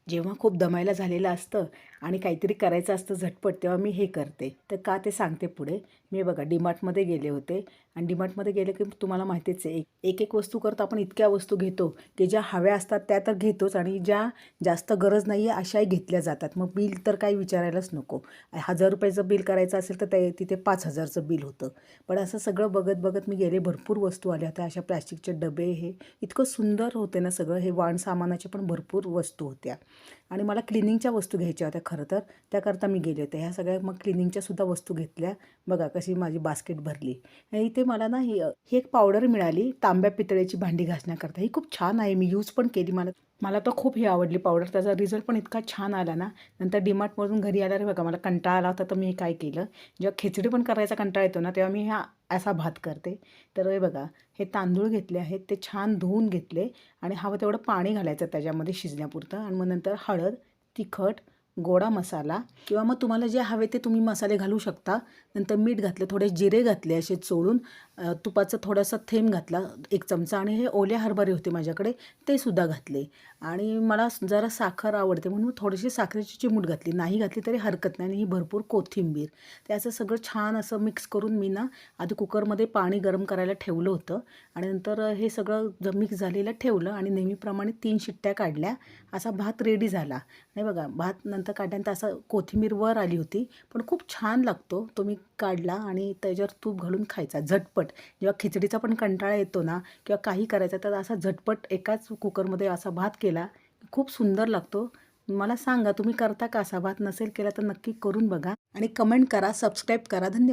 जेव्हा खूप दमायला झालेलं असतं आणि काहीतरी करायचं असतं झटपट, तेव्हा मी हे करते. तर का ते सांगते पुढे. मी बघा डीमार्टमध्ये गेले होते आणि डीमार्टमध्ये गेले की तुम्हाला माहितीच आहे, एक एक वस्तू करतो आपण, इतक्या वस्तू घेतो की ज्या हव्या असतात त्या तर घेतोच आणि ज्या जास्त गरज नाही आहे अशाही घेतल्या जातात. मग बिल तर काही विचारायलाच नको. 1000 रुपयाचं बिल करायचं असेल तर तिथे 5000चं बिल होतं. पण असं सगळं बघत बघत मी गेले, भरपूर वस्तू आल्या होत्या. अशा प्लॅस्टिकचे डबे, हे इतकं सुंदर होते ना सगळं. हे वाण सामानाचे पण भरपूर वस्तू होत्या आणि मला क्लिनिंगच्या वस्तू घ्यायच्या होत्या खरं तर. त्याकरता मी गेले होते. ह्या सगळ्या मग क्लिनिंगच्यासुद्धा वस्तू घेतल्या. बघा कशी माझी बास्केट भरली. आणि इथे मला ना ही एक पावडर मिळाली तांब्या पितळेची भांडी घासण्याकरता. ही खूप छान आहे, मी यूज पण केली. मला मला तर खूप ही आवडली पावडर. त्याचा रिझल्ट पण इतका छान आला ना. नंतर डीमार्टमधून घरी आल्यावर बघा मला कंटाळा आला होता, तर मी काय केलं, जेव्हा खिचडी पण करायचा कंटाळा येतो ना, तेव्हा मी असा भात करते. तर हे बघा, हे तांदूळ घेतले आहेत, ते छान धुवून घेतले आणि हवं तेवढं पाणी घालायचं त्याच्यामध्ये शिजण्यापुरतं आणि मग नंतर हळद, तिखट, गोडा मसाला किंवा मग तुम्हाला जे हवे ते तुम्ही मसाले घालू शकता. नंतर मीठ घातलं, थोडे जिरे घातले असे चोळून, तुपाचं थोडासा थेंब घातला 1 चमचा आणि हे ओले हरभरे होते माझ्याकडे, ते सुद्धा घातले. आणि मला जरा साखर आवडते म्हणून थोडीशी साखरेची चिमूट घातली, नाही घातली तरी हरकत नाही. आणि ही भरपूर कोथिंबीर, त्याचं सगळं छान असं मिक्स करून मी ना आधी कुकरमध्ये पाणी गरम करायला ठेवलं होतं आणि नंतर हे सगळं मिक्स झालेलं ठेवलं आणि नेहमीप्रमाणे 3 शिट्ट्या काढल्या. असा भात रेडी झाला. नाही बघा, भात नंतर काढल्यानंतर असं कोथिंबीर वर आली होती, पण खूप छान लागतो. तो मी काढला आणि त्याच्यावर तूप घालून खायचा झटपट. जेव्हा खिचडीचा पण कंटाळा येतो ना किंवा काही करायचं, तर असा झटपट एकाच कुकरमध्ये असा भात केला, खूप सुंदर लागतो. मला सांगा तुम्ही करता का असा भात? नसेल केला तर नक्की करून बघा आणि कमेंट करा, सबस्क्राईब करा. धन्यवाद.